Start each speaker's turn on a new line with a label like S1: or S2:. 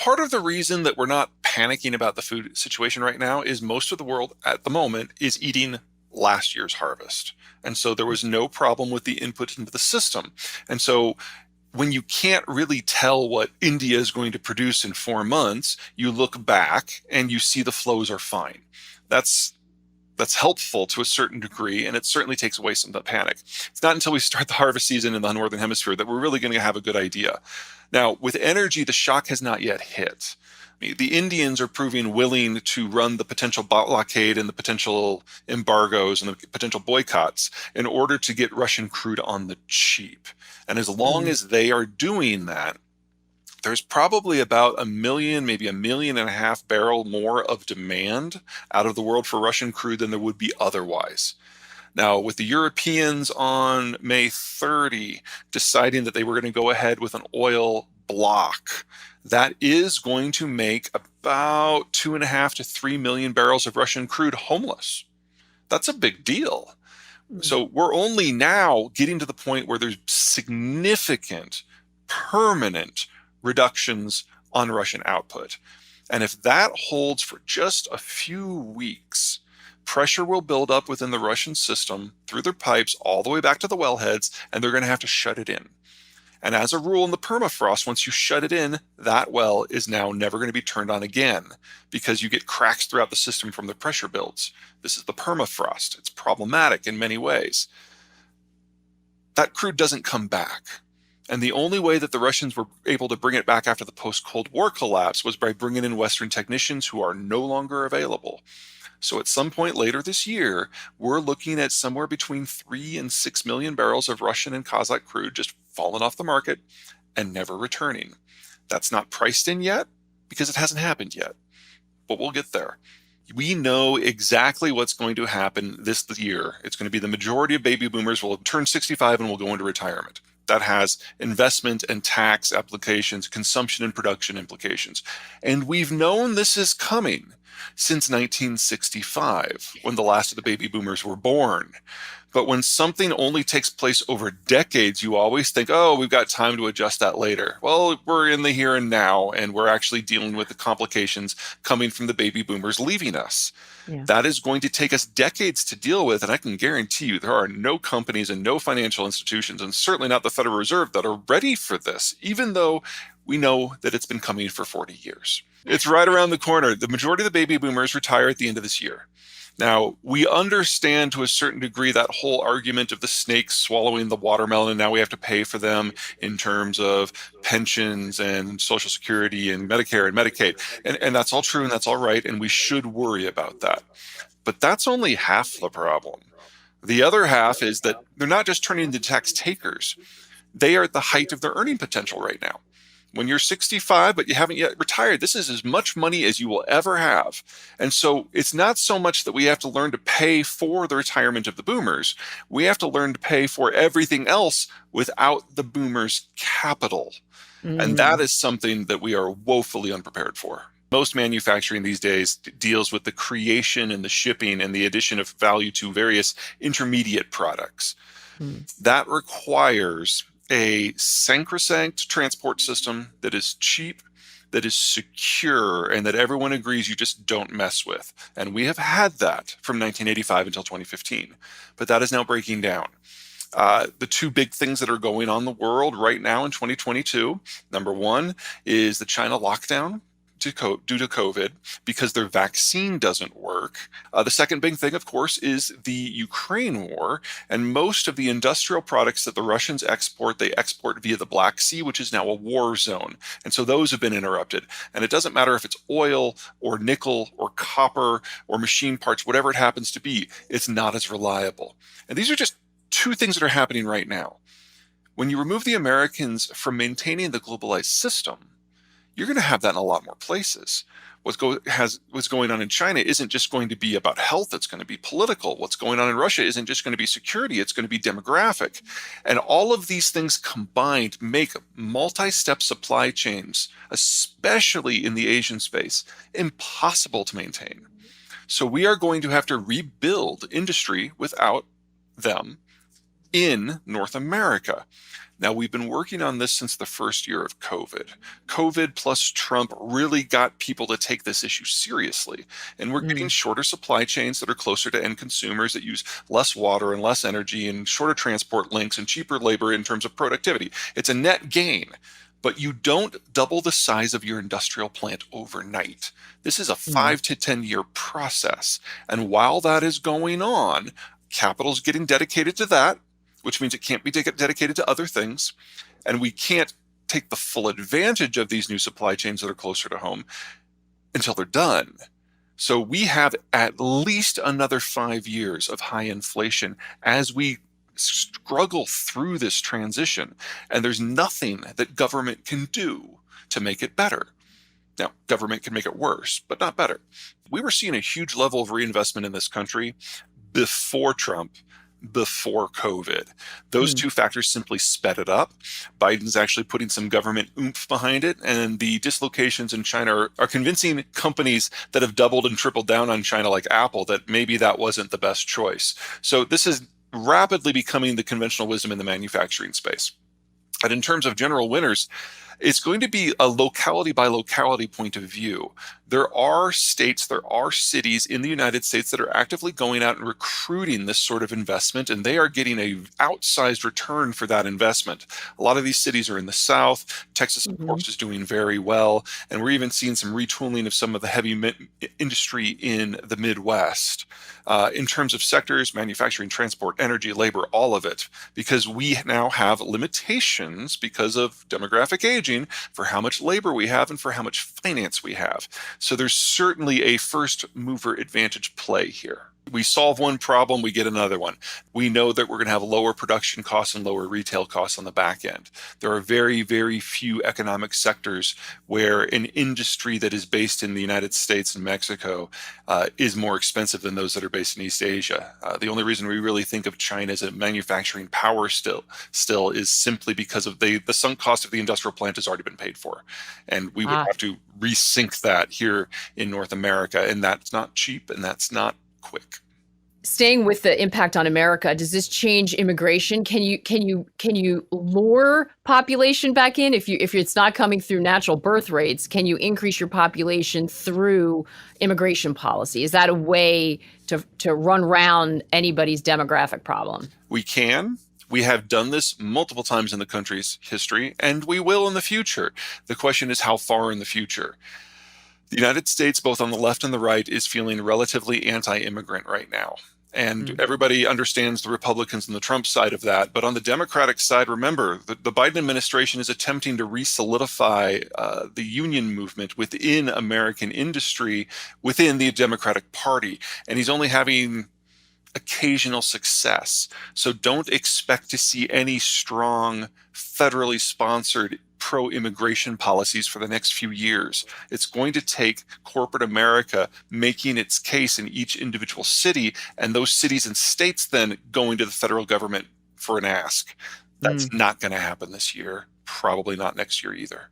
S1: part of the reason that we're not panicking about the food situation right now is most of the world at the moment is eating last year's harvest. And so there was no problem with the input into the system. And so when you can't really tell what India is going to produce in 4 months, you look back and you see the flows are fine. That's helpful to a certain degree, and it certainly takes away some of the panic. It's not until we start the harvest season in the Northern Hemisphere that we're really going to have a good idea. Now, with energy, the shock has not yet hit. The Indians are proving willing to run the potential blockade and the potential embargoes and the potential boycotts in order to get Russian crude on the cheap. And as long as they are doing that, there's probably about 1 million, maybe 1.5 million barrel more of demand out of the world for Russian crude than there would be otherwise. Now, with the Europeans on May 30 deciding that they were going to go ahead with an oil block, that is going to make about 2.5 to 3 million barrels of Russian crude homeless. That's a big deal. So we're only now getting to the point where there's significant, permanent reductions on Russian output. And if that holds for just a few weeks, pressure will build up within the Russian system through their pipes all the way back to the wellheads, and they're going to have to shut it in. And as a rule in the permafrost, once you shut it in, that well is now never going to be turned on again because you get cracks throughout the system from the pressure builds. This is the permafrost. It's problematic in many ways. That crude doesn't come back. And the only way that the Russians were able to bring it back after the post-Cold War collapse was by bringing in Western technicians who are no longer available. So at some point later this year, we're looking at somewhere between 3 and 6 million barrels of Russian and Kazakh crude just falling off the market and never returning. That's not priced in yet because it hasn't happened yet, but we'll get there. We know exactly what's going to happen this year. It's going to be the majority of baby boomers will turn 65 and will go into retirement. That has investment and tax applications, consumption and production implications. And we've known this is coming since 1965, when the last of the baby boomers were born. But when something only takes place over decades, you always think, oh, we've got time to adjust that later. Well, we're in the here and now, and we're actually dealing with the complications coming from the baby boomers leaving us.
S2: Yeah.
S1: That is going to take us decades to deal with, and I can guarantee you there are no companies and no financial institutions, and certainly not the Federal Reserve, that are ready for this, even though we know that it's been coming for 40 years. It's right around the corner. The majority of the baby boomers retire at the end of this year. Now, we understand to a certain degree that whole argument of the snakes swallowing the watermelon, and now we have to pay for them in terms of pensions and Social Security and Medicare and Medicaid. And that's all true and that's all right, and we should worry about that. But that's only half the problem. The other half is that they're not just turning into tax takers. They are at the height of their earning potential right now. When you're 65, but you haven't yet retired, this is as much money as you will ever have. And so it's not so much that we have to learn to pay for the retirement of the boomers. We have to learn to pay for everything else without the boomers' capital. And that is something that we are woefully unprepared for. Most manufacturing these days deals with the creation and the shipping and the addition of value to various intermediate products. That requires a sacrosanct transport system that is cheap, that is secure, and that everyone agrees you just don't mess with. And we have had that from 1985 until 2015, but that is now breaking down. The two big things that are going on in the world right now in 2022, number one is the China lockdown due to COVID because their vaccine doesn't work. The second big thing, of course, is the Ukraine war. And most of the industrial products that the Russians export, they export via the Black Sea, which is now a war zone. And so those have been interrupted. And it doesn't matter if it's oil or nickel or copper or machine parts, whatever it happens to be, it's not as reliable. And these are just two things that are happening right now. When you remove the Americans from maintaining the globalized system, you're going to have that in a lot more places. What's going on in China isn't just going to be about health, it's going to be political. What's going on in Russia isn't just going to be security, it's going to be demographic. And all of these things combined make multi-step supply chains, especially in the Asian space, impossible to maintain. So we are going to have to rebuild industry without them. in North America. Now, we've been working on this since the first year of COVID. COVID plus Trump really got people to take this issue seriously. And we're getting
S2: Mm.
S1: shorter supply chains that are closer to end consumers that use less water and less energy and shorter transport links and cheaper labor in terms of productivity. It's a net gain. But you don't double the size of your industrial plant overnight. This is a
S2: Mm.
S1: 5 to 10 year process. And while that is going on, capital's getting dedicated to that, which means it can't be dedicated to other things. And we can't take the full advantage of these new supply chains that are closer to home until they're done. So we have at least another 5 years of high inflation as we struggle through this transition. And there's nothing that government can do to make it better. Now, government can make it worse, but not better. We were seeing a huge level of reinvestment in this country before Trump, before COVID. Those
S2: Mm.
S1: two factors simply sped it up. Biden's actually putting some government oomph behind it, and the dislocations in China are convincing companies that have doubled and tripled down on China, like Apple, that maybe that wasn't the best choice. So this is rapidly becoming the conventional wisdom in the manufacturing space. And in terms of general winners, it's going to be a locality by locality point of view. There are states, there are cities in the United States that are actively going out and recruiting this sort of investment, and they are getting a outsized return for that investment. A lot of these cities are in the South. Texas, of
S2: Mhm.
S1: course, is doing very well, and we're even seeing some retooling of some of the heavy industry in the Midwest. In terms of sectors, manufacturing, transport, energy, labor, all of it, because we now have limitations because of demographic aging for how much labor we have and for how much finance we have. So there's certainly a first mover advantage play here. We solve one problem, we get another one. We know that we're going to have lower production costs and lower retail costs on the back end. There are very, very few economic sectors where an industry that is based in the United States and Mexico is more expensive than those that are based in East Asia. The only reason we really think of China as a manufacturing power still is simply because of the sunk cost of the industrial plant has already been paid for. And we would
S2: Ah.
S1: have to resync that here in North America, and that's not cheap and that's not quick.
S2: Staying with the impact on America, does this change immigration? Can you lure population back in if it's not coming through natural birth rates? Can you increase your population through immigration policy? Is that a way to run round anybody's demographic problem?
S1: We can. We have done this multiple times in the country's history, and we will in the future. The question is how far in the future? The United States, both on the left and the right, is feeling relatively anti-immigrant right now. And
S2: Mm.
S1: everybody understands the Republicans and the Trump side of that. But on the Democratic side, remember, the Biden administration is attempting to re-solidify the union movement within American industry, within the Democratic Party. And he's only having occasional success. So don't expect to see any strong federally sponsored pro-immigration policies for the next few years. It's going to take corporate America making its case in each individual city, and those cities and states then going to the federal government for an ask. That's
S2: Mm.
S1: not going to happen this year, probably not next year either.